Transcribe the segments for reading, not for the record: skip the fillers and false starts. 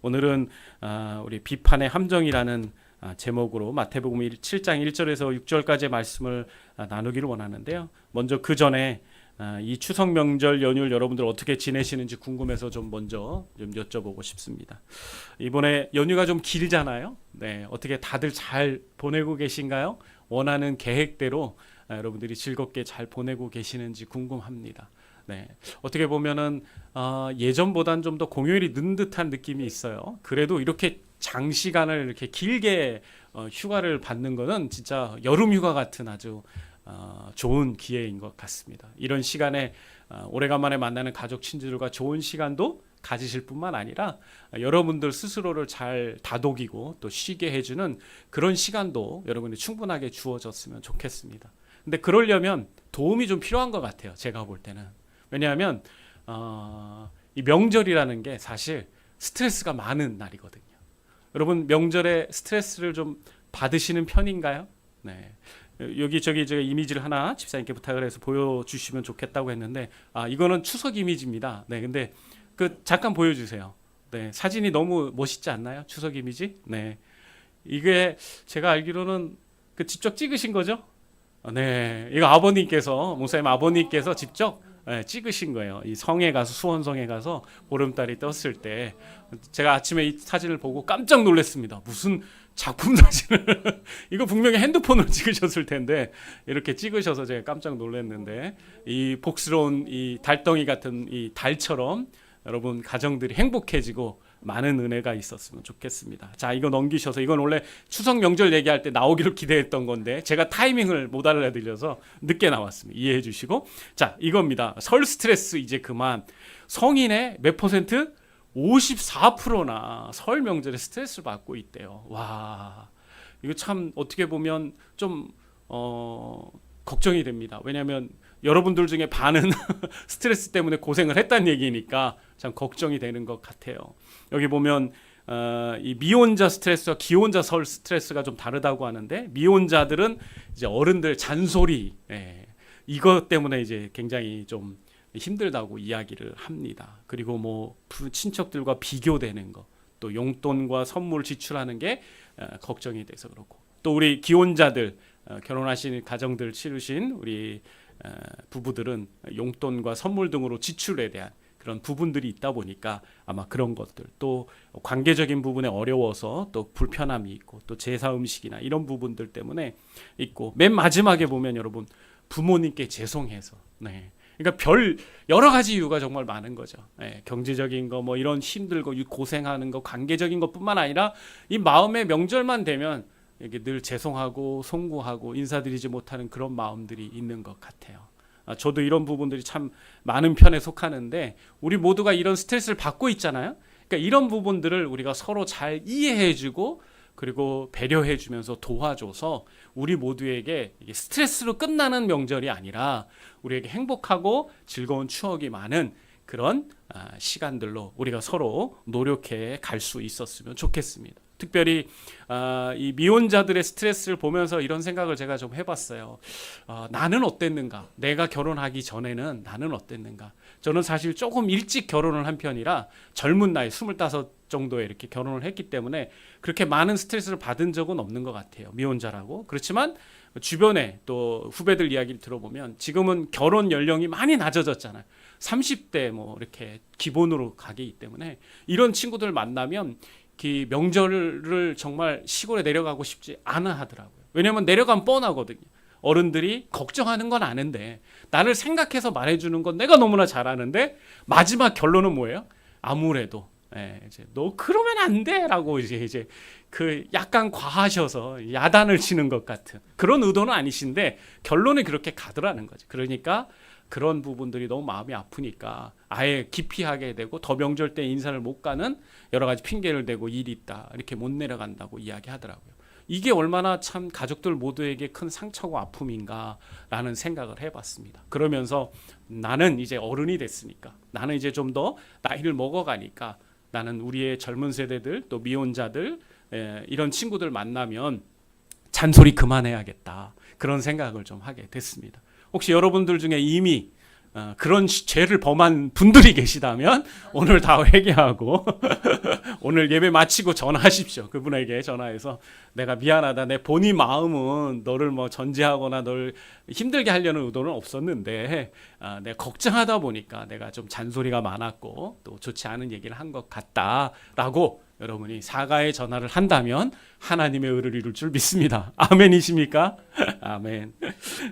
오늘은 우리 비판의 함정이라는 제목으로 마태복음 7장 1절에서 6절까지의 말씀을 나누기를 원하는데요. 먼저 그 전에 이 추석 명절 연휴를 여러분들 어떻게 지내시는지 궁금해서 좀 먼저 좀 여쭤보고 싶습니다. 이번에 연휴가 좀 길잖아요. 네, 어떻게 다들 잘 보내고 계신가요? 원하는 계획대로 여러분들이 즐겁게 잘 보내고 계시는지 궁금합니다. 네, 어떻게 보면은 예전보단 좀 더 공휴일이 는 듯한 느낌이 있어요. 그래도 이렇게 장시간을 이렇게 길게 휴가를 받는 거는 진짜 여름 휴가 같은 아주 좋은 기회인 것 같습니다. 이런 시간에 오래간만에 만나는 가족 친지들과 좋은 시간도 가지실 뿐만 아니라 여러분들 스스로를 잘 다독이고 또 쉬게 해주는 그런 시간도 여러분이 충분하게 주어졌으면 좋겠습니다. 근데 그러려면 도움이 좀 필요한 것 같아요. 제가 볼 때는. 왜냐하면 이 명절이라는 게 사실 스트레스가 많은 날이거든요. 여러분 명절에 스트레스를 좀 받으시는 편인가요? 네. 여기저기 제가 이미지를 하나 집사님께 부탁을 해서 보여주시면 좋겠다고 했는데 이거는 추석 이미지입니다. 네, 근데 잠깐 보여주세요. 네, 사진이 너무 멋있지 않나요? 추석 이미지? 네, 이게 제가 알기로는 직접 찍으신 거죠? 네, 이거 아버님께서 목사님 아버님께서 직접 찍으신 거예요. 이 성에 가서 수원성에 가서 보름달이 떴을 때 제가 아침에 이 사진을 보고 깜짝 놀랐습니다. 무슨 작품 사진을 이거 분명히 핸드폰으로 찍으셨을 텐데 이렇게 찍으셔서 제가 깜짝 놀랐는데 이 복스러운 이 달덩이 같은 이 달처럼 여러분 가정들이 행복해지고 많은 은혜가 있었으면 좋겠습니다. 자, 이거 넘기셔서 이건 원래 추석 명절 얘기할 때 나오기를 기대했던 건데 제가 타이밍을 못 알아들려서 늦게 나왔습니다. 이해해 주시고 자, 이겁니다. 설 스트레스 이제 그만. 성인의 몇 퍼센트? 54%나 설 명절에 스트레스를 받고 있대요. 와, 이거 참 어떻게 보면 좀 걱정이 됩니다. 왜냐하면 여러분들 중에 반은 스트레스 때문에 고생을 했다는 얘기니까 참 걱정이 되는 것 같아요. 여기 보면 이 미혼자 스트레스와 기혼자 설 스트레스가 좀 다르다고 하는데 미혼자들은 이제 어른들 잔소리 이것 때문에 이제 굉장히 좀 힘들다고 이야기를 합니다. 그리고 뭐 친척들과 비교되는 거, 또 용돈과 선물 지출하는 게 걱정이 돼서 그렇고, 또 우리 기혼자들 결혼하신 가정들 치르신 우리 부부들은 용돈과 선물 등으로 지출에 대한 그런 부분들이 있다 보니까 아마 그런 것들, 또 관계적인 부분에 어려워서 또 불편함이 있고, 또 제사 음식이나 이런 부분들 때문에 있고, 맨 마지막에 보면 여러분 부모님께 죄송해서 그러니까 별 여러 가지 이유가 정말 많은 거죠. 경제적인 거, 뭐 이런 힘들고 고생하는 거, 관계적인 것뿐만 아니라 이 마음의 명절만 되면 이게 늘 죄송하고 송구하고 인사드리지 못하는 그런 마음들이 있는 것 같아요. 저도 이런 부분들이 참 많은 편에 속하는데 우리 모두가 이런 스트레스를 받고 있잖아요. 그러니까 이런 부분들을 우리가 서로 잘 이해해주고 그리고 배려해주면서 도와줘서 우리 모두에게 스트레스로 끝나는 명절이 아니라 우리에게 행복하고 즐거운 추억이 많은 그런 시간들로 우리가 서로 노력해 갈 수 있었으면 좋겠습니다. 특별히 이 미혼자들의 스트레스를 보면서 이런 생각을 제가 좀 해봤어요. 나는 어땠는가? 내가 결혼하기 전에는 나는 어땠는가? 저는 사실 조금 일찍 결혼을 한 편이라 젊은 나이 25 정도에 이렇게 결혼을 했기 때문에 그렇게 많은 스트레스를 받은 적은 없는 것 같아요. 미혼자라고. 그렇지만 주변에 또 후배들 이야기를 들어보면 지금은 결혼 연령이 많이 낮아졌잖아요. 30대 뭐 이렇게 기본으로 가기 때문에 이런 친구들 만나면 그 명절을 정말 시골에 내려가고 싶지 않아 하더라고요. 왜냐하면 내려가면 뻔하거든요. 어른들이 걱정하는 건 아는데 나를 생각해서 말해주는 건 내가 너무나 잘 아는데 마지막 결론은 뭐예요? 아무래도 이제 너 그러면 안 돼라고 이제 약간 과하셔서 야단을 치는 것 같은 그런 의도는 아니신데 결론이 그렇게 가더라는 거죠. 그러니까 그런 부분들이 너무 마음이 아프니까 아예 기피하게 되고 더 명절 때 인사를 못 가는 여러 가지 핑계를 대고 일이 있다 이렇게 못 내려간다고 이야기하더라고요. 이게 얼마나 참 가족들 모두에게 큰 상처고 아픔인가라는 생각을 해봤습니다. 그러면서 나는 이제 어른이 됐으니까 나는 이제 좀 더 나이를 먹어가니까 나는 우리의 젊은 세대들 또 미혼자들 이런 친구들 만나면 잔소리 그만해야겠다 그런 생각을 좀 하게 됐습니다. 혹시 여러분들 중에 이미 그런 죄를 범한 분들이 계시다면 오늘 다 회개하고 오늘 예배 마치고 전화하십시오. 그분에게 전화해서 내가 미안하다. 내 본인 마음은 너를 뭐 전제하거나 널 힘들게 하려는 의도는 없었는데 내가 걱정하다 보니까 내가 좀 잔소리가 많았고 또 좋지 않은 얘기를 한 것 같다라고 여러분이 사과의 전화를 한다면 하나님의 의를 이룰 줄 믿습니다. 아멘이십니까? 아멘.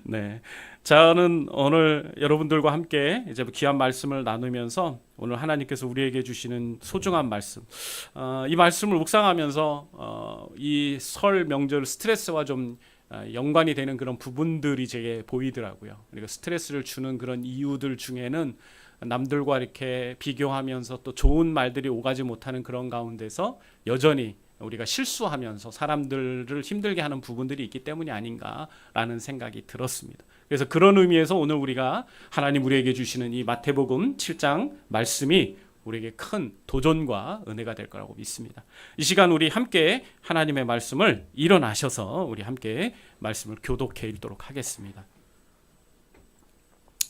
네. 저는 오늘 여러분들과 함께 이제 귀한 말씀을 나누면서 오늘 하나님께서 우리에게 주시는 소중한 말씀, 이 말씀을 묵상하면서 이 설 명절 스트레스와 좀 연관이 되는 그런 부분들이 제게 보이더라고요. 그러니까 스트레스를 주는 그런 이유들 중에는 남들과 이렇게 비교하면서 또 좋은 말들이 오가지 못하는 그런 가운데서 여전히 우리가 실수하면서 사람들을 힘들게 하는 부분들이 있기 때문이 아닌가라는 생각이 들었습니다. 그래서 그런 의미에서 오늘 우리가 하나님 우리에게 주시는 이 마태복음 7장 말씀이 우리에게 큰 도전과 은혜가 될 거라고 믿습니다. 이 시간 우리 함께 하나님의 말씀을 일어나셔서 우리 함께 말씀을 교독해 읽도록 하겠습니다.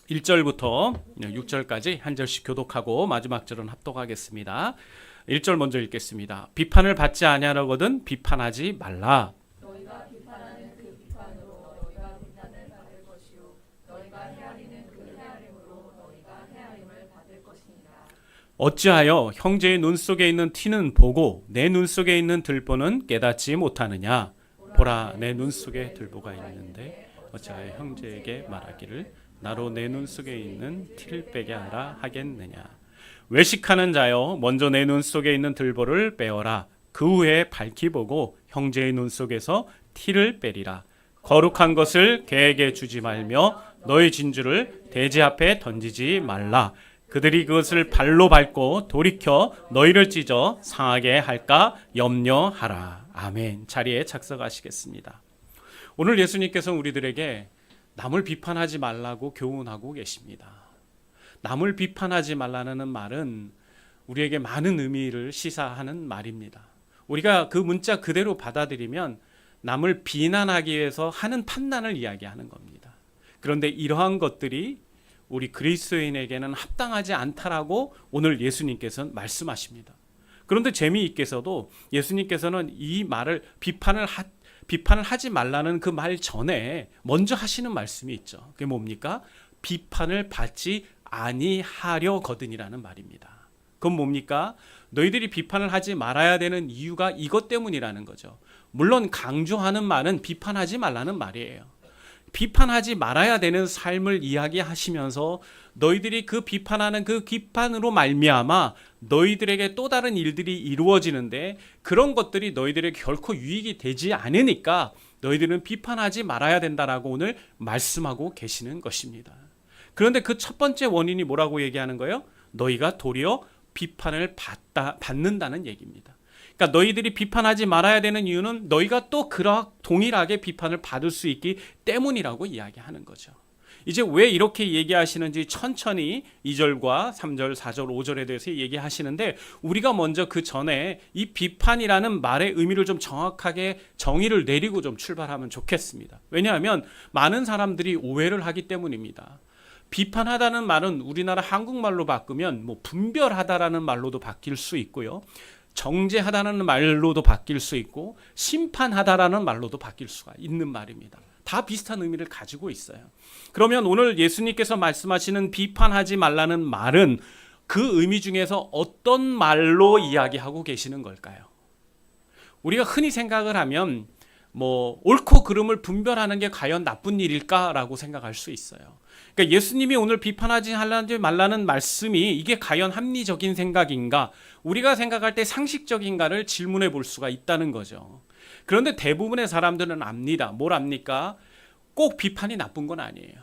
1절부터 6절까지 한 절씩 교독하고 마지막 절은 합독하겠습니다. 1절 먼저 읽겠습니다. 비판을 받지 아니하려거든 비판하지 말라. 너희가 비판하는 그 비판으로 너희가 비난을 받을 것이요 너희가 헤아리는 그 헤아림으로 너희가 헤아림을 받을 것이니라. 어찌하여 형제의 눈 속에 있는 티는 보고 내 눈 속에 있는 들보는 깨닫지 못하느냐. 보라, 내 눈 속에 들보가 있는데 어찌하여 형제에게 말하기를 나로 내 눈 속에 있는 티를 빼게 하라 하겠느냐. 외식하는 자여 먼저 내 눈 속에 있는 들보를 빼어라. 그 후에 밝히 보고 형제의 눈 속에서 티를 빼리라. 거룩한 것을 개에게 주지 말며 너희 진주를 돼지 앞에 던지지 말라. 그들이 그것을 발로 밟고 돌이켜 너희를 찢어 상하게 할까 염려하라. 아멘. 자리에 착석하시겠습니다. 오늘 예수님께서 우리들에게 남을 비판하지 말라고 교훈하고 계십니다. 남을 비판하지 말라는 말은 우리에게 많은 의미를 시사하는 말입니다. 우리가 그 문자 그대로 받아들이면 남을 비난하기 위해서 하는 판단을 이야기하는 겁니다. 그런데 이러한 것들이 우리 그리스도인에게는 합당하지 않다라고 오늘 예수님께서는 말씀하십니다. 그런데 재미있게서도 예수님께서는 이 말을 비판을 하지 말라는 그 말 전에 먼저 하시는 말씀이 있죠. 그게 뭡니까? 비판을 받지 아니하려거든이라는 말입니다. 그건 뭡니까? 너희들이 비판을 하지 말아야 되는 이유가 이것 때문이라는 거죠. 물론 강조하는 말은 비판하지 말라는 말이에요. 비판하지 말아야 되는 삶을 이야기하시면서 너희들이 그 비판하는 그 비판으로 말미암아 너희들에게 또 다른 일들이 이루어지는데 그런 것들이 너희들에게 결코 유익이 되지 않으니까 너희들은 비판하지 말아야 된다라고 오늘 말씀하고 계시는 것입니다. 그런데 그 첫 번째 원인이 뭐라고 얘기하는 거예요? 너희가 도리어 비판을 받는다는 얘기입니다. 그러니까 너희들이 비판하지 말아야 되는 이유는 너희가 또 동일하게 비판을 받을 수 있기 때문이라고 이야기하는 거죠. 이제 왜 이렇게 얘기하시는지 천천히 2절과 3절, 4절, 5절에 대해서 얘기하시는데 우리가 먼저 그 전에 이 비판이라는 말의 의미를 좀 정확하게 정의를 내리고 좀 출발하면 좋겠습니다. 왜냐하면 많은 사람들이 오해를 하기 때문입니다. 비판하다는 말은 우리나라 한국말로 바꾸면 뭐 분별하다라는 말로도 바뀔 수 있고요. 정죄하다는 말로도 바뀔 수 있고 심판하다라는 말로도 바뀔 수가 있는 말입니다. 다 비슷한 의미를 가지고 있어요. 그러면 오늘 예수님께서 말씀하시는 비판하지 말라는 말은 그 의미 중에서 어떤 말로 이야기하고 계시는 걸까요? 우리가 흔히 생각을 하면 뭐 옳고 그름을 분별하는 게 과연 나쁜 일일까라고 생각할 수 있어요. 그러니까 예수님이 오늘 비판하지 말라는 말씀이 이게 과연 합리적인 생각인가? 우리가 생각할 때 상식적인가를 질문해 볼 수가 있다는 거죠. 그런데 대부분의 사람들은 압니다. 뭘 압니까? 꼭 비판이 나쁜 건 아니에요.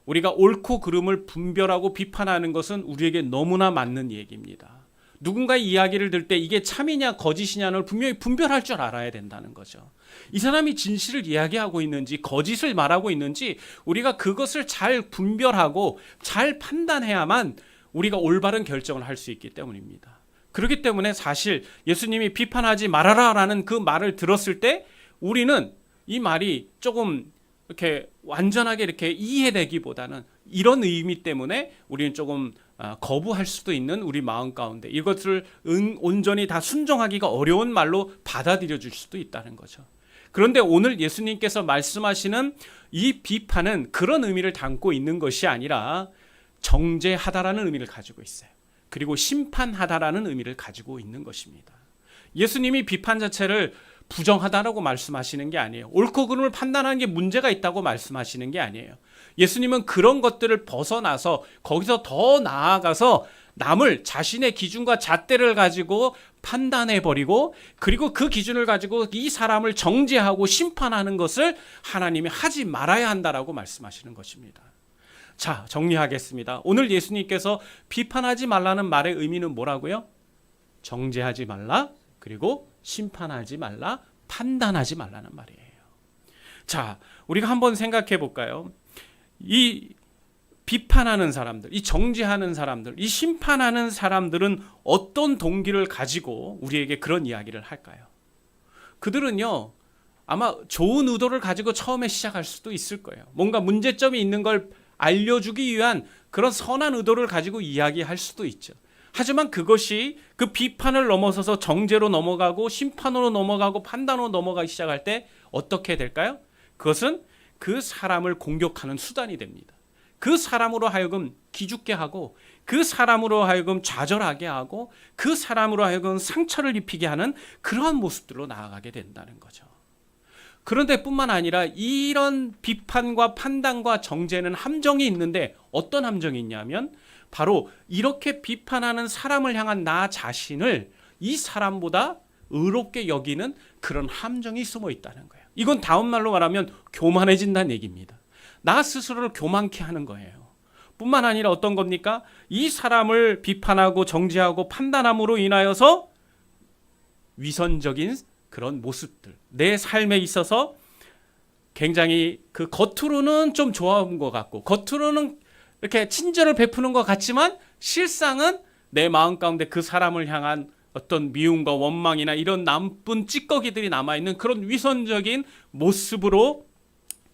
우리가 옳고 그름을 분별하고 비판하는 것은 우리에게 너무나 맞는 얘기입니다. 누군가의 이야기를 들 때 이게 참이냐 거짓이냐를 분명히 분별할 줄 알아야 된다는 거죠. 이 사람이 진실을 이야기하고 있는지 거짓을 말하고 있는지 우리가 그것을 잘 분별하고 잘 판단해야만 우리가 올바른 결정을 할 수 있기 때문입니다. 그렇기 때문에 사실 예수님이 비판하지 말아라 라는 그 말을 들었을 때 우리는 이 말이 조금 이렇게 완전하게 이렇게 이해되기보다는 이런 의미 때문에 우리는 조금 거부할 수도 있는 우리 마음 가운데 이것을 온전히 다 순종하기가 어려운 말로 받아들여 줄 수도 있다는 거죠. 그런데 오늘 예수님께서 말씀하시는 이 비판은 그런 의미를 담고 있는 것이 아니라 정죄하다라는 의미를 가지고 있어요. 그리고 심판하다라는 의미를 가지고 있는 것입니다. 예수님이 비판 자체를 부정하다라고 말씀하시는 게 아니에요. 옳고 그름을 판단하는 게 문제가 있다고 말씀하시는 게 아니에요. 예수님은 그런 것들을 벗어나서 거기서 더 나아가서 남을 자신의 기준과 잣대를 가지고 판단해버리고 그리고 그 기준을 가지고 이 사람을 정죄하고 심판하는 것을 하나님이 하지 말아야 한다라고 말씀하시는 것입니다. 자, 정리하겠습니다. 오늘 예수님께서 비판하지 말라는 말의 의미는 뭐라고요? 정죄하지 말라, 그리고 심판하지 말라, 판단하지 말라는 말이에요. 자, 우리가 한번 생각해 볼까요? 이 비판하는 사람들, 이 정죄하는 사람들, 이 심판하는 사람들은 어떤 동기를 가지고 우리에게 그런 이야기를 할까요? 그들은요, 아마 좋은 의도를 가지고 처음에 시작할 수도 있을 거예요. 뭔가 문제점이 있는 걸 알려주기 위한 그런 선한 의도를 가지고 이야기할 수도 있죠. 하지만 그것이 그 비판을 넘어서서 정죄로 넘어가고 심판으로 넘어가고 판단으로 넘어가기 시작할 때 어떻게 될까요? 그것은 그 사람을 공격하는 수단이 됩니다. 그 사람으로 하여금 기죽게 하고 그 사람으로 하여금 좌절하게 하고 그 사람으로 하여금 상처를 입히게 하는 그러한 모습들로 나아가게 된다는 거죠. 그런데 뿐만 아니라 이런 비판과 판단과 정죄는 함정이 있는데 어떤 함정이 있냐면 바로 이렇게 비판하는 사람을 향한 나 자신을 이 사람보다 의롭게 여기는 그런 함정이 숨어 있다는 거예요. 이건 다음 말로 말하면 교만해진다는 얘기입니다. 나 스스로를 교만케 하는 거예요. 뿐만 아니라 어떤 겁니까? 이 사람을 비판하고 정죄하고 판단함으로 인하여서 위선적인 그런 모습들, 내 삶에 있어서 굉장히 그 겉으로는 좀 좋아하는 것 같고 겉으로는 이렇게 친절을 베푸는 것 같지만 실상은 내 마음 가운데 그 사람을 향한 어떤 미움과 원망이나 이런 나쁜 찌꺼기들이 남아있는 그런 위선적인 모습으로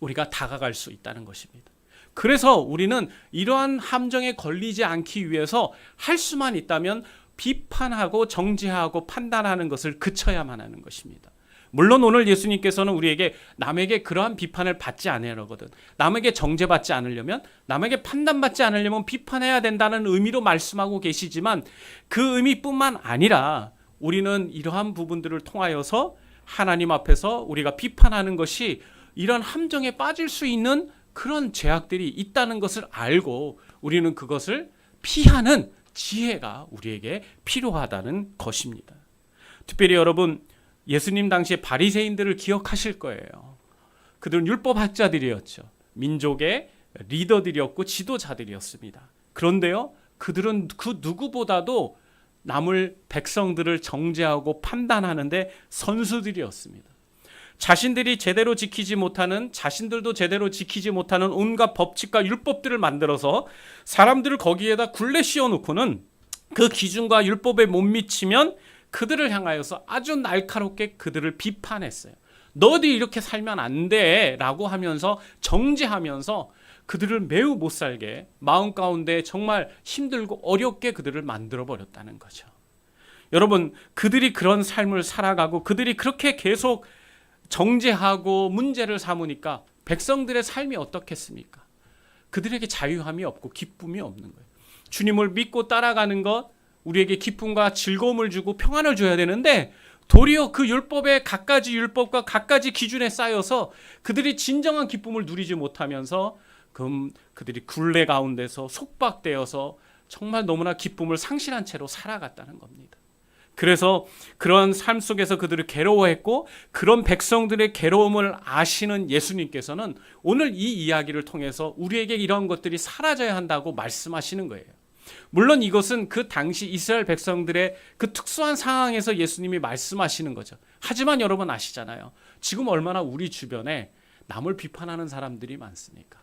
우리가 다가갈 수 있다는 것입니다. 그래서 우리는 이러한 함정에 걸리지 않기 위해서 할 수만 있다면 비판하고 정죄하고 판단하는 것을 그쳐야만 하는 것입니다. 물론 오늘 예수님께서는 우리에게 남에게 그러한 비판을 받지 않으려거든. 남에게 정죄받지 않으려면, 남에게 판단받지 않으려면 비판해야 된다는 의미로 말씀하고 계시지만 그 의미뿐만 아니라 우리는 이러한 부분들을 통하여서 하나님 앞에서 우리가 비판하는 것이 이런 함정에 빠질 수 있는 그런 죄악들이 있다는 것을 알고 우리는 그것을 피하는 지혜가 우리에게 필요하다는 것입니다. 특별히 여러분, 예수님 당시에 바리새인들을 기억하실 거예요. 그들은 율법학자들이었죠. 민족의 리더들이었고 지도자들이었습니다. 그런데요, 그들은 그 누구보다도 남을 백성들을 정죄하고 판단하는데 선수들이었습니다. 자신들이 제대로 지키지 못하는, 자신들도 제대로 지키지 못하는 온갖 법칙과 율법들을 만들어서 사람들을 거기에다 굴레 씌워놓고는 그 기준과 율법에 못 미치면 그들을 향하여서 아주 날카롭게 그들을 비판했어요. 너희들이 이렇게 살면 안 돼 라고 하면서 정죄하면서 그들을 매우 못 살게 마음 가운데 정말 힘들고 어렵게 그들을 만들어 버렸다는 거죠. 여러분, 그들이 그런 삶을 살아가고 그들이 그렇게 계속 정죄하고 문제를 삼으니까 백성들의 삶이 어떻겠습니까? 그들에게 자유함이 없고 기쁨이 없는 거예요. 주님을 믿고 따라가는 것, 우리에게 기쁨과 즐거움을 주고 평안을 줘야 되는데 도리어 그 율법의 갖가지 율법과 갖가지 기준에 쌓여서 그들이 진정한 기쁨을 누리지 못하면서 그들이 굴레 가운데서 속박되어서 정말 너무나 기쁨을 상실한 채로 살아갔다는 겁니다. 그래서 그런 삶 속에서 그들을 괴로워했고 그런 백성들의 괴로움을 아시는 예수님께서는 오늘 이 이야기를 통해서 우리에게 이런 것들이 사라져야 한다고 말씀하시는 거예요. 물론 이것은 그 당시 이스라엘 백성들의 그 특수한 상황에서 예수님이 말씀하시는 거죠. 하지만 여러분 아시잖아요. 지금 얼마나 우리 주변에 남을 비판하는 사람들이 많습니까?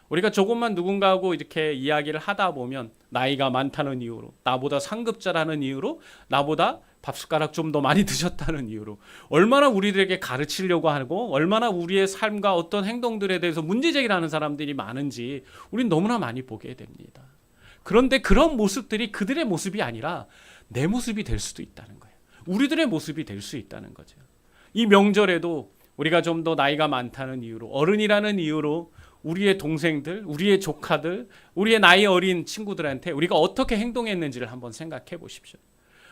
우리가 조금만 누군가하고 이렇게 이야기를 하다 보면 나이가 많다는 이유로, 나보다 상급자라는 이유로, 나보다 밥숟가락 좀 더 많이 드셨다는 이유로 얼마나 우리들에게 가르치려고 하고 얼마나 우리의 삶과 어떤 행동들에 대해서 문제제기를 하는 사람들이 많은지 우린 너무나 많이 보게 됩니다. 그런데 그런 모습들이 그들의 모습이 아니라 내 모습이 될 수도 있다는 거예요. 우리들의 모습이 될 수 있다는 거죠. 이 명절에도 우리가 좀 더 나이가 많다는 이유로, 어른이라는 이유로 우리의 동생들, 우리의 조카들, 우리의 나이 어린 친구들한테 우리가 어떻게 행동했는지를 한번 생각해 보십시오.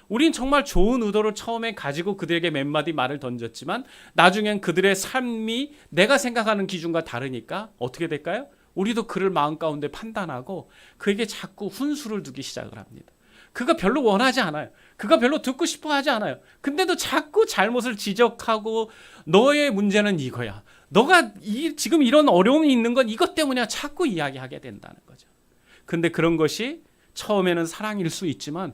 우린 정말 좋은 의도를 처음에 가지고 그들에게 몇 마디 말을 던졌지만 나중엔 그들의 삶이 내가 생각하는 기준과 다르니까 어떻게 될까요? 우리도 그를 마음 가운데 판단하고 그에게 자꾸 훈수를 두기 시작을 합니다. 그가 별로 원하지 않아요. 그가 별로 듣고 싶어 하지 않아요. 근데도 자꾸 잘못을 지적하고 너의 문제는 이거야. 너가 지금 이런 어려움이 있는 건 이것 때문이야. 자꾸 이야기하게 된다는 거죠. 근데 그런 것이 처음에는 사랑일 수 있지만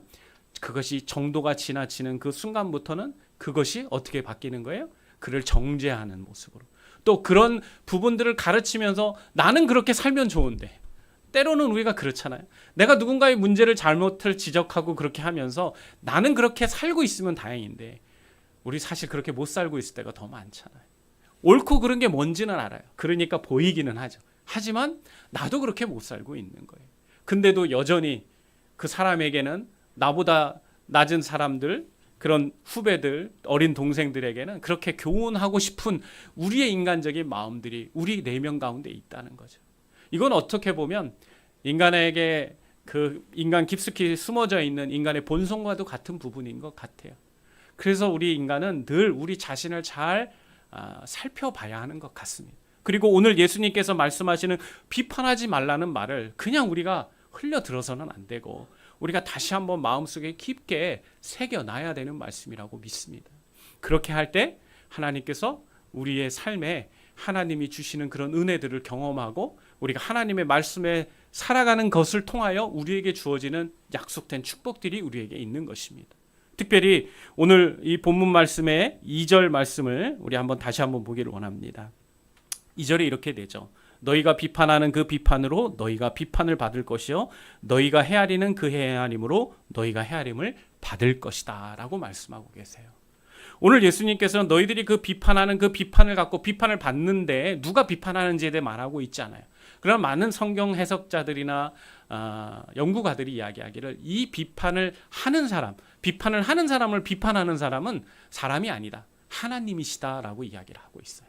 그것이 정도가 지나치는 그 순간부터는 그것이 어떻게 바뀌는 거예요? 그를 정죄하는 모습으로. 또 그런 부분들을 가르치면서 나는 그렇게 살면 좋은데, 때로는 우리가 그렇잖아요. 내가 누군가의 문제를 잘못을 지적하고 그렇게 하면서 나는 그렇게 살고 있으면 다행인데 우리 사실 그렇게 못 살고 있을 때가 더 많잖아요. 옳고 그른 게 뭔지는 알아요. 그러니까 보이기는 하죠. 하지만 나도 그렇게 못 살고 있는 거예요. 근데도 여전히 그 사람에게는 나보다 낮은 사람들, 그런 후배들, 어린 동생들에게는 그렇게 교훈하고 싶은 우리의 인간적인 마음들이 우리 내면 가운데 있다는 거죠. 이건 어떻게 보면 인간에게 그 인간 깊숙이 숨어져 있는 인간의 본성과도 같은 부분인 것 같아요. 그래서 우리 인간은 늘 우리 자신을 잘 살펴봐야 하는 것 같습니다. 그리고 오늘 예수님께서 말씀하시는 비판하지 말라는 말을 그냥 우리가 흘려들어서는 안 되고 우리가 다시 한번 마음속에 깊게 새겨놔야 되는 말씀이라고 믿습니다. 그렇게 할 때 하나님께서 우리의 삶에 하나님이 주시는 그런 은혜들을 경험하고 우리가 하나님의 말씀에 살아가는 것을 통하여 우리에게 주어지는 약속된 축복들이 우리에게 있는 것입니다. 특별히 오늘 이 본문 말씀의 2절 말씀을 우리 다시 한번 보기를 원합니다. 2절에 이렇게 되죠. 너희가 비판하는 그 비판으로 너희가 비판을 받을 것이요 너희가 헤아리는 그 헤아림으로 너희가 헤아림을 받을 것이다 라고 말씀하고 계세요. 오늘 예수님께서는 너희들이 그 비판하는 그 비판을 갖고 비판을 받는데 누가 비판하는지에 대해 말하고 있지 않아요. 그러나 많은 성경 해석자들이나 연구가들이 이야기하기를 이 비판을 하는 사람을 비판하는 사람은 사람이 아니다. 하나님이시다라고 이야기를 하고 있어요.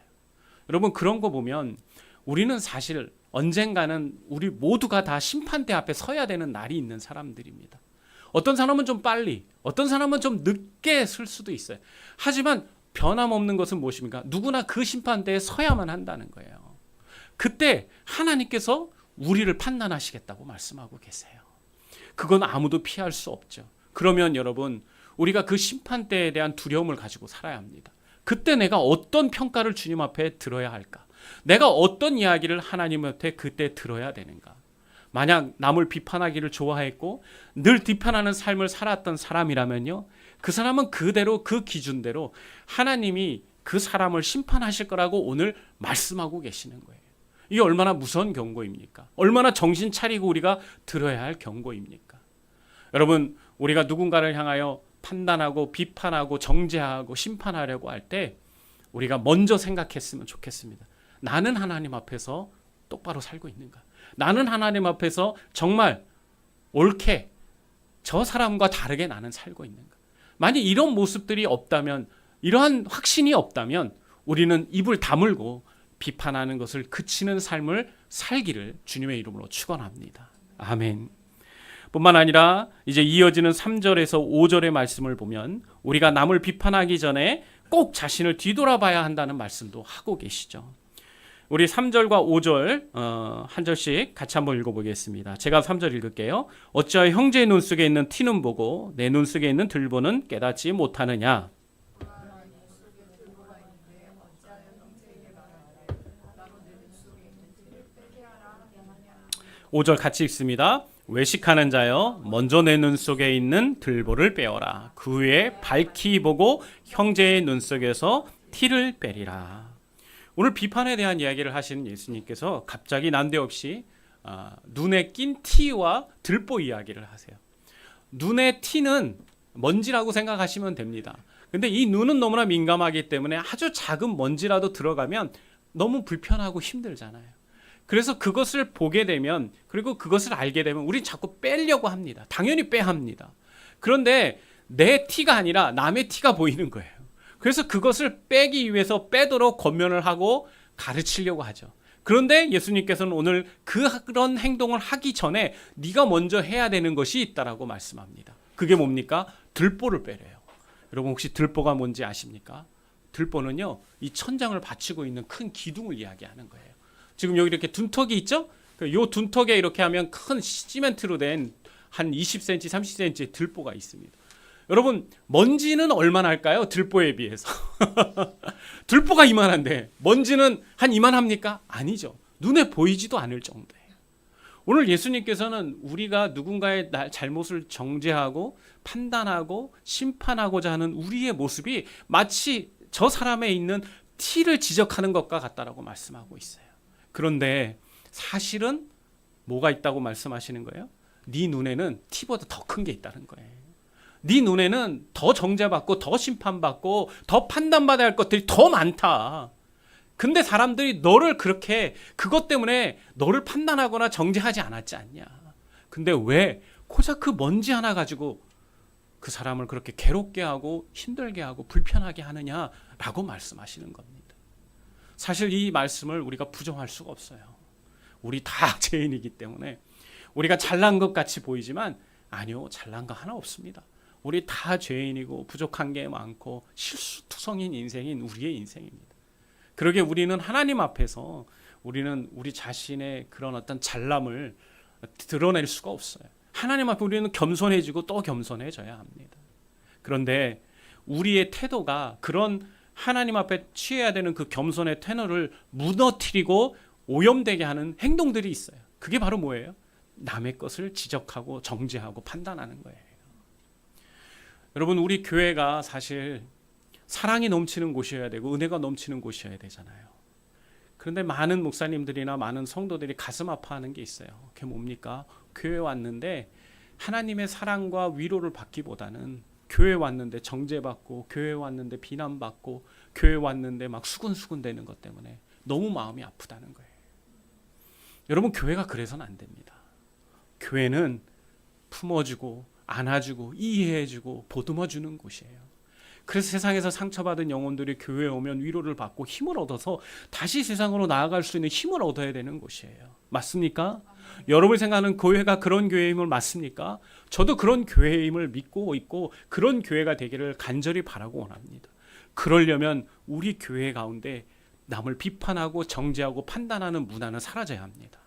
여러분 그런 거 보면 우리는 사실 언젠가는 우리 모두가 다 심판대 앞에 서야 되는 날이 있는 사람들입니다. 어떤 사람은 좀 빨리, 어떤 사람은 좀 늦게 설 수도 있어요. 하지만 변함없는 것은 무엇입니까? 누구나 그 심판대에 서야만 한다는 거예요. 그때 하나님께서 우리를 판단하시겠다고 말씀하고 계세요. 그건 아무도 피할 수 없죠. 그러면 여러분 우리가 그 심판대에 대한 두려움을 가지고 살아야 합니다. 그때 내가 어떤 평가를 주님 앞에 들어야 할까? 내가 어떤 이야기를 하나님 앞에 그때 들어야 되는가? 만약 남을 비판하기를 좋아했고 늘 비판하는 삶을 살았던 사람이라면요. 그 사람은 그대로 그 기준대로 하나님이 그 사람을 심판하실 거라고 오늘 말씀하고 계시는 거예요. 이게 얼마나 무서운 경고입니까? 얼마나 정신 차리고 우리가 들어야 할 경고입니까? 여러분 우리가 누군가를 향하여 판단하고 비판하고 정죄하고 심판하려고 할 때 우리가 먼저 생각했으면 좋겠습니다. 나는 하나님 앞에서 똑바로 살고 있는가? 나는 하나님 앞에서 정말 옳게 저 사람과 다르게 나는 살고 있는가? 만약 이런 모습들이 없다면, 이러한 확신이 없다면 우리는 입을 다물고 비판하는 것을 그치는 삶을 살기를 주님의 이름으로 축원합니다. 아멘. 뿐만 아니라 이제 이어지는 3절에서 5절의 말씀을 보면 우리가 남을 비판하기 전에 꼭 자신을 뒤돌아봐야 한다는 말씀도 하고 계시죠. 우리 3절과 5절 한 절씩 같이 한번 읽어보겠습니다. 제가 3절 읽을게요. 어찌하여 형제의 눈 속에 있는 티는 보고 내 눈 속에 있는 들보는 깨닫지 못하느냐. 5절 같이 읽습니다. 외식하는 자여 먼저 내 눈 속에 있는 들보를 빼어라. 그 후에 밝히 보고 형제의 눈 속에서 티를 빼리라. 오늘 비판에 대한 이야기를 하시는 예수님께서 갑자기 난데없이 눈에 낀 티와 들보 이야기를 하세요. 눈의 티는 먼지라고 생각하시면 됩니다. 근데 이 눈은 너무나 민감하기 때문에 아주 작은 먼지라도 들어가면 너무 불편하고 힘들잖아요. 그래서 그것을 보게 되면, 그리고 그것을 알게 되면 우리 자꾸 빼려고 합니다. 당연히 빼야 합니다. 그런데 내 티가 아니라 남의 티가 보이는 거예요. 그래서 그것을 빼기 위해서 빼도록 권면을 하고 가르치려고 하죠. 그런데 예수님께서는 오늘 그런 행동을 하기 전에 네가 먼저 해야 되는 것이 있다라고 말씀합니다. 그게 뭡니까? 들보를 빼래요. 여러분 혹시 들보가 뭔지 아십니까? 들보는요, 이 천장을 받치고 있는 큰 기둥을 이야기하는 거예요. 지금 여기 이렇게 둔턱이 있죠? 이 둔턱에 이렇게 하면 큰 시멘트로 된 한 20cm, 30cm의 들보가 있습니다. 여러분 먼지는 얼마나 할까요? 들보에 비해서. 들보가 이만한데 먼지는 한 이만합니까? 아니죠. 눈에 보이지도 않을 정도예요. 오늘 예수님께서는 우리가 누군가의 잘못을 정죄하고 판단하고 심판하고자 하는 우리의 모습이 마치 저 사람에 있는 티를 지적하는 것과 같다라고 말씀하고 있어요. 그런데 사실은 뭐가 있다고 말씀하시는 거예요? 네 눈에는 티보다 더 큰 게 있다는 거예요. 네 눈에는 더 정죄받고 더 심판받고 더 판단받아야 할 것들이 더 많다. 근데 사람들이 너를 그렇게 그것 때문에 너를 판단하거나 정죄하지 않았지 않냐. 근데 왜 고작 그 먼지 하나 가지고 그 사람을 그렇게 괴롭게 하고 힘들게 하고 불편하게 하느냐라고 말씀하시는 겁니다. 사실 이 말씀을 우리가 부정할 수가 없어요. 우리 다 죄인이기 때문에 우리가 잘난 것 같이 보이지만 아니요, 잘난 거 하나 없습니다. 우리 다 죄인이고 부족한 게 많고 실수투성인 인생인 우리의 인생입니다. 그러게 우리는 하나님 앞에서 우리는 우리 자신의 그런 어떤 잘남을 드러낼 수가 없어요. 하나님 앞에 우리는 겸손해지고 또 겸손해져야 합니다. 그런데 우리의 태도가 그런 하나님 앞에 취해야 되는 그 겸손의 태도를 무너뜨리고 오염되게 하는 행동들이 있어요. 그게 바로 뭐예요? 남의 것을 지적하고 정죄하고 판단하는 거예요. 여러분 우리 교회가 사실 사랑이 넘치는 곳이어야 되고 은혜가 넘치는 곳이어야 되잖아요. 그런데 많은 목사님들이나 많은 성도들이 가슴 아파하는 게 있어요. 그게 뭡니까? 교회 왔는데 하나님의 사랑과 위로를 받기보다는 교회 왔는데 정죄받고 교회 왔는데 비난받고 교회 왔는데 막 수군수군 되는 것 때문에 너무 마음이 아프다는 거예요. 여러분 교회가 그래서는 안 됩니다. 교회는 품어주고 안아주고 이해해주고 보듬어주는 곳이에요. 그래서 세상에서 상처받은 영혼들이 교회에 오면 위로를 받고 힘을 얻어서 다시 세상으로 나아갈 수 있는 힘을 얻어야 되는 곳이에요. 맞습니까? 여러분이 생각하는 교회가 그런 교회임을 맞습니까? 저도 그런 교회임을 믿고 있고 그런 교회가 되기를 간절히 바라고 원합니다. 그러려면 우리 교회 가운데 남을 비판하고 정죄하고 판단하는 문화는 사라져야 합니다.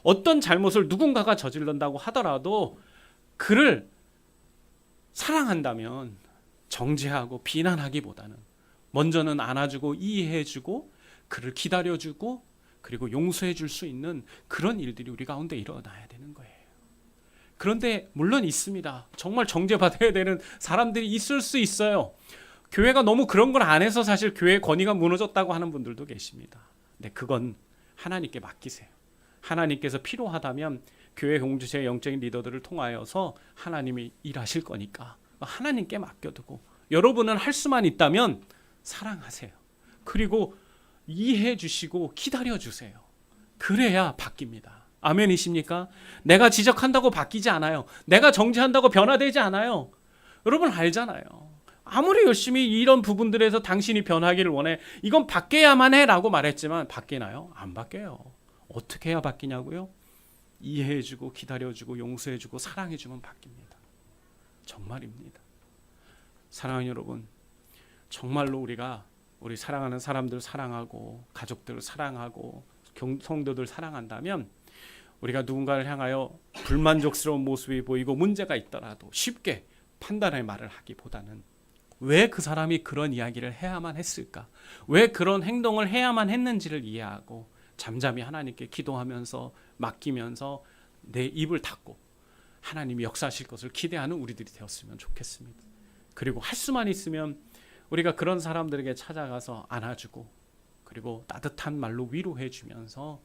어떤 잘못을 누군가가 저지른다고 하더라도 그를 사랑한다면 정죄하고 비난하기보다는 먼저는 안아주고 이해해주고 그를 기다려주고 그리고 용서해줄 수 있는 그런 일들이 우리 가운데 일어나야 되는 거예요. 그런데 물론 있습니다. 정말 정죄받아야 되는 사람들이 있을 수 있어요. 교회가 너무 그런 걸 안 해서 사실 교회의 권위가 무너졌다고 하는 분들도 계십니다. 근데 그건 하나님께 맡기세요. 하나님께서 필요하다면 교회 공동체의 영적인 리더들을 통하여서 하나님이 일하실 거니까 하나님께 맡겨두고 여러분은 할 수만 있다면 사랑하세요. 그리고 이해해 주시고 기다려 주세요. 그래야 바뀝니다. 아멘이십니까? 내가 지적한다고 바뀌지 않아요. 내가 정죄한다고 변화되지 않아요. 여러분 알잖아요. 아무리 열심히 이런 부분들에서 당신이 변하기를 원해 이건 바뀌어야만 해라고 말했지만 바뀌나요? 안 바뀌어요. 어떻게 해야 바뀌냐고요? 이해해주고 기다려주고 용서해주고 사랑해주면 바뀝니다. 정말입니다. 사랑하는 여러분, 정말로 우리가 우리 사랑하는 사람들 사랑하고 가족들을 사랑하고 성도들 사랑한다면 우리가 누군가를 향하여 불만족스러운 모습이 보이고 문제가 있더라도 쉽게 판단의 말을 하기보다는 왜 그 사람이 그런 이야기를 해야만 했을까? 왜 그런 행동을 해야만 했는지를 이해하고 잠잠히 하나님께 기도하면서 맡기면서 내 입을 닫고 하나님이 역사하실 것을 기대하는 우리들이 되었으면 좋겠습니다. 그리고 할 수만 있으면 우리가 그런 사람들에게 찾아가서 안아주고 그리고 따뜻한 말로 위로해 주면서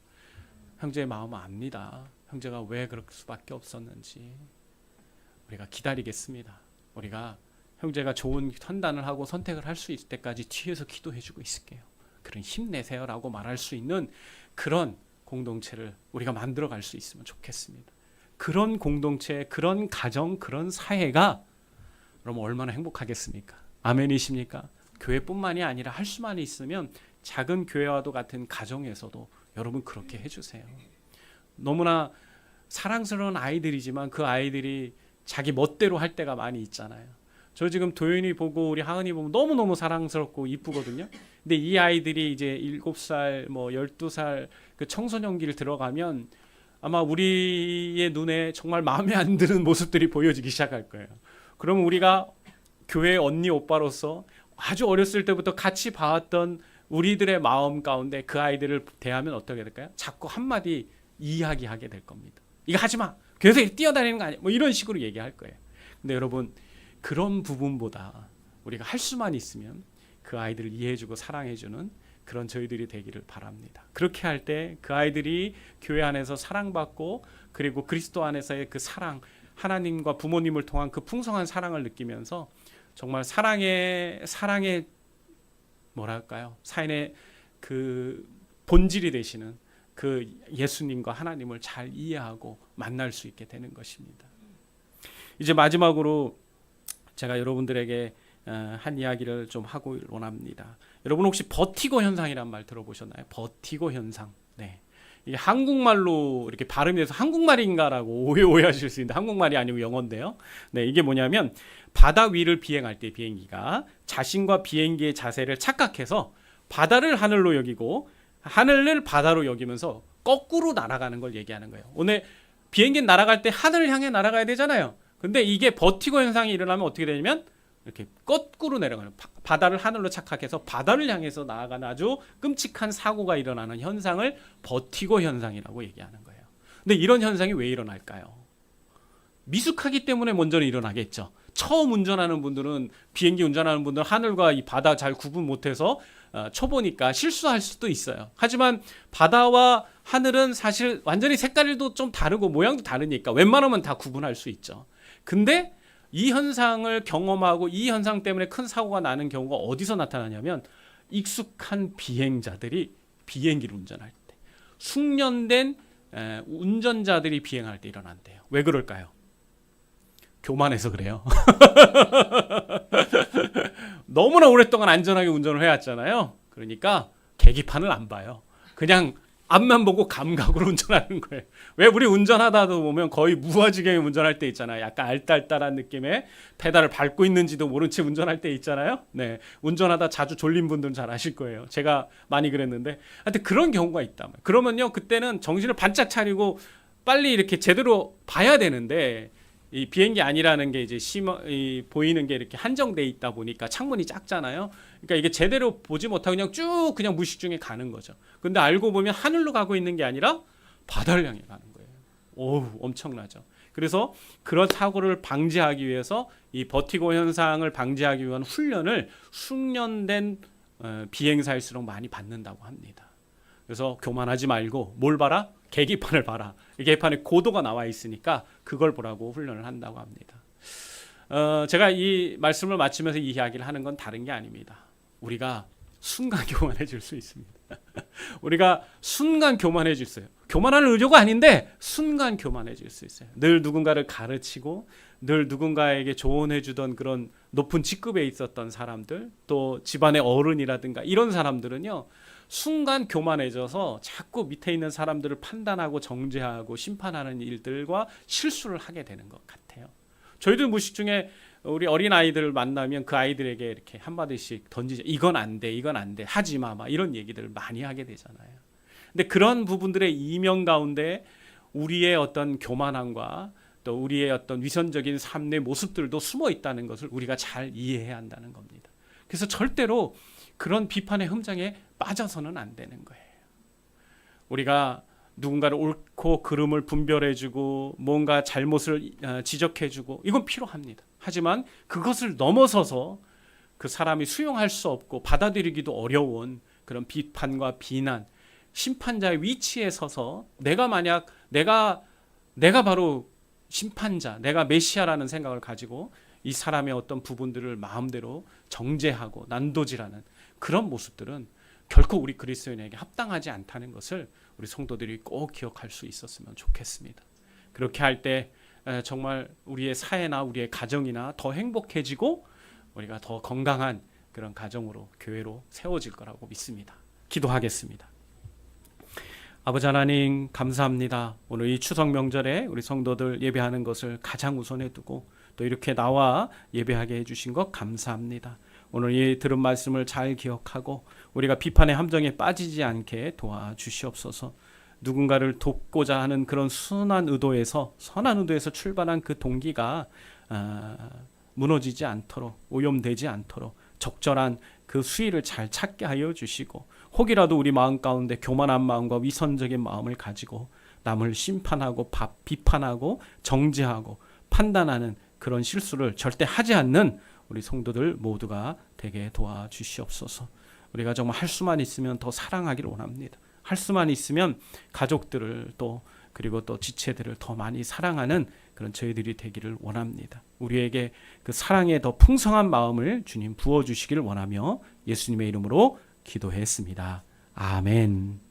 형제의 마음을 압니다. 형제가 왜 그럴 수밖에 없었는지 우리가 기다리겠습니다. 우리가 형제가 좋은 판단을 하고 선택을 할 수 있을 때까지 뒤에서 기도해 주고 있을게요. 그런 힘내세요라고 말할 수 있는 그런 공동체를 우리가 만들어 갈 수 있으면 좋겠습니다. 그런 공동체, 그런 가정, 그런 사회가 여러분 얼마나 행복하겠습니까? 아멘이십니까? 교회뿐만이 아니라 할 수만 있으면 작은 교회와도 같은 가정에서도 여러분 그렇게 해주세요. 너무나 사랑스러운 아이들이지만 그 아이들이 자기 멋대로 할 때가 많이 있잖아요. 저 지금 도윤이 보고 우리 하은이 보면 너무너무 사랑스럽고 이쁘거든요. 근데 이 아이들이 이제 7살, 뭐 12살 그 청소년기를 들어가면 아마 우리의 눈에 정말 마음에 안 드는 모습들이 보여지기 시작할 거예요. 그러면 우리가 교회 언니 오빠로서 아주 어렸을 때부터 같이 봐왔던 우리들의 마음 가운데 그 아이들을 대하면 어떻게 될까요? 자꾸 한마디 이야기하게 될 겁니다. 이거 하지 마. 교회에서 뛰어다니는 거 아니야. 뭐 이런 식으로 얘기할 거예요. 근데 여러분 그런 부분보다 우리가 할 수만 있으면 그 아이들을 이해해주고 사랑해주는 그런 저희들이 되기를 바랍니다. 그렇게 할 때 그 아이들이 교회 안에서 사랑받고 그리고 그리스도 안에서의 그 사랑, 하나님과 부모님을 통한 그 풍성한 사랑을 느끼면서 정말 사랑의 뭐랄까요? 삶의 그 본질이 되시는 그 예수님과 하나님을 잘 이해하고 만날 수 있게 되는 것입니다. 이제 마지막으로 제가 여러분들에게 한 이야기를 좀 하고 원합니다. 여러분 혹시 버티고 현상이란 말 들어보셨나요? 버티고 현상. 네. 이게 한국말로 이렇게 발음이 돼서 한국말인가라고 오해하실 수 있는데 한국말이 아니고 영어인데요. 네, 이게 뭐냐면 바다 위를 비행할 때 비행기가 자신과 비행기의 자세를 착각해서 바다를 하늘로 여기고 하늘을 바다로 여기면서 거꾸로 날아가는 걸 얘기하는 거예요. 오늘 비행기 날아갈 때 하늘을 향해 날아가야 되잖아요. 근데 이게 버티고 현상이 일어나면 어떻게 되냐면 이렇게 거꾸로 내려가는 바다를 하늘로 착각해서 바다를 향해서 나아가는 아주 끔찍한 사고가 일어나는 현상을 버티고 현상이라고 얘기하는 거예요. 근데 이런 현상이 왜 일어날까요? 미숙하기 때문에 먼저는 일어나겠죠. 처음 운전하는 분들은 비행기 운전하는 분들은 하늘과 이 바다 잘 구분 못해서 초보니까 실수할 수도 있어요. 하지만 바다와 하늘은 사실 완전히 색깔도 좀 다르고 모양도 다르니까 웬만하면 다 구분할 수 있죠. 근데 이 현상을 경험하고 이 현상 때문에 큰 사고가 나는 경우가 어디서 나타나냐면 익숙한 비행자들이 비행기를 운전할 때, 숙련된 운전자들이 비행할 때 일어난대요. 왜 그럴까요? 교만해서 그래요. 너무나 오랫동안 안전하게 운전을 해왔잖아요. 그러니까 계기판을 안 봐요. 그냥 앞만 보고 감각으로 운전하는 거예요. 왜 우리 운전하다도 보면 거의 무아지경에 운전할 때 있잖아요. 약간 알딸딸한 느낌의 페달을 밟고 있는지도 모른 채 운전할 때 있잖아요. 네, 운전하다 자주 졸린 분들은 잘 아실 거예요. 제가 많이 그랬는데 하여튼 그런 경우가 있다. 그러면요 그때는 정신을 반짝 차리고 빨리 이렇게 제대로 봐야 되는데 이 비행기 아니라는 게 이제 보이는 게 이렇게 한정돼 있다 보니까 창문이 작잖아요. 그러니까 이게 제대로 보지 못하고 그냥 쭉 그냥 무의식 중에 가는 거죠. 근데 알고 보면 하늘로 가고 있는 게 아니라 바다를 향해 가는 거예요. 오우, 엄청나죠. 그래서 그런 사고를 방지하기 위해서 이 버티고 현상을 방지하기 위한 훈련을 숙련된 비행사일수록 많이 받는다고 합니다. 그래서 교만하지 말고 뭘 봐라? 계기판을 봐라. 계기판에 고도가 나와 있으니까 그걸 보라고 훈련을 한다고 합니다. 제가 이 말씀을 마치면서 이 이야기를 하는 건 다른 게 아닙니다. 우리가 순간 교만해질 수 있습니다. 우리가 순간 교만해질 수 있어요. 교만하는 의도가 아닌데 순간 교만해질 수 있어요. 늘 누군가를 가르치고 늘 누군가에게 조언해주던 그런 높은 직급에 있었던 사람들, 또 집안의 어른이라든가 이런 사람들은요 순간 교만해져서 자꾸 밑에 있는 사람들을 판단하고 정죄하고 심판하는 일들과 실수를 하게 되는 것 같아요. 저희들 무식 중에 우리 어린 아이들을 만나면 그 아이들에게 이렇게 한마디씩 던지죠. 이건 안 돼, 이건 안 돼, 하지 마, 막 이런 얘기들을 많이 하게 되잖아요. 근데 그런 부분들의 이면 가운데 우리의 어떤 교만함과 또 우리의 어떤 위선적인 삶의 모습들도 숨어 있다는 것을 우리가 잘 이해해야 한다는 겁니다. 그래서 절대로 그런 비판의 흠장에 빠져서는 안 되는 거예요. 우리가 누군가를 옳고 그름을 분별해주고 뭔가 잘못을 지적해주고 이건 필요합니다. 하지만 그것을 넘어서서 그 사람이 수용할 수 없고 받아들이기도 어려운 그런 비판과 비난, 심판자의 위치에 서서 내가 바로 심판자, 내가 메시아라는 생각을 가지고 이 사람의 어떤 부분들을 마음대로 정죄하고 난도질하는 그런 모습들은 결코 우리 그리스도인에게 합당하지 않다는 것을 우리 성도들이 꼭 기억할 수 있었으면 좋겠습니다. 그렇게 할 때 정말 우리의 사회나 우리의 가정이나 더 행복해지고 우리가 더 건강한 그런 가정으로, 교회로 세워질 거라고 믿습니다. 기도하겠습니다. 아버지 하나님, 감사합니다. 오늘 이 추석 명절에 우리 성도들 예배하는 것을 가장 우선에 두고 또 이렇게 나와 예배하게 해주신 것 감사합니다. 오늘 이 들은 말씀을 잘 기억하고 우리가 비판의 함정에 빠지지 않게 도와주시옵소서. 누군가를 돕고자 하는 그런 선한 의도에서 출발한 그 동기가 무너지지 않도록, 오염되지 않도록 적절한 그 수위를 잘 찾게 하여 주시고, 혹이라도 우리 마음 가운데 교만한 마음과 위선적인 마음을 가지고 남을 심판하고 비판하고 정죄하고 판단하는 그런 실수를 절대 하지 않는 우리 성도들 모두가 되게 도와주시옵소서. 우리가 정말 할 수만 있으면 더 사랑하기를 원합니다. 할 수만 있으면 가족들을 그리고 또 지체들을 더 많이 사랑하는 그런 저희들이 되기를 원합니다. 우리에게 그 사랑의 더 풍성한 마음을 주님 부어주시기를 원하며 예수님의 이름으로 기도했습니다. 아멘.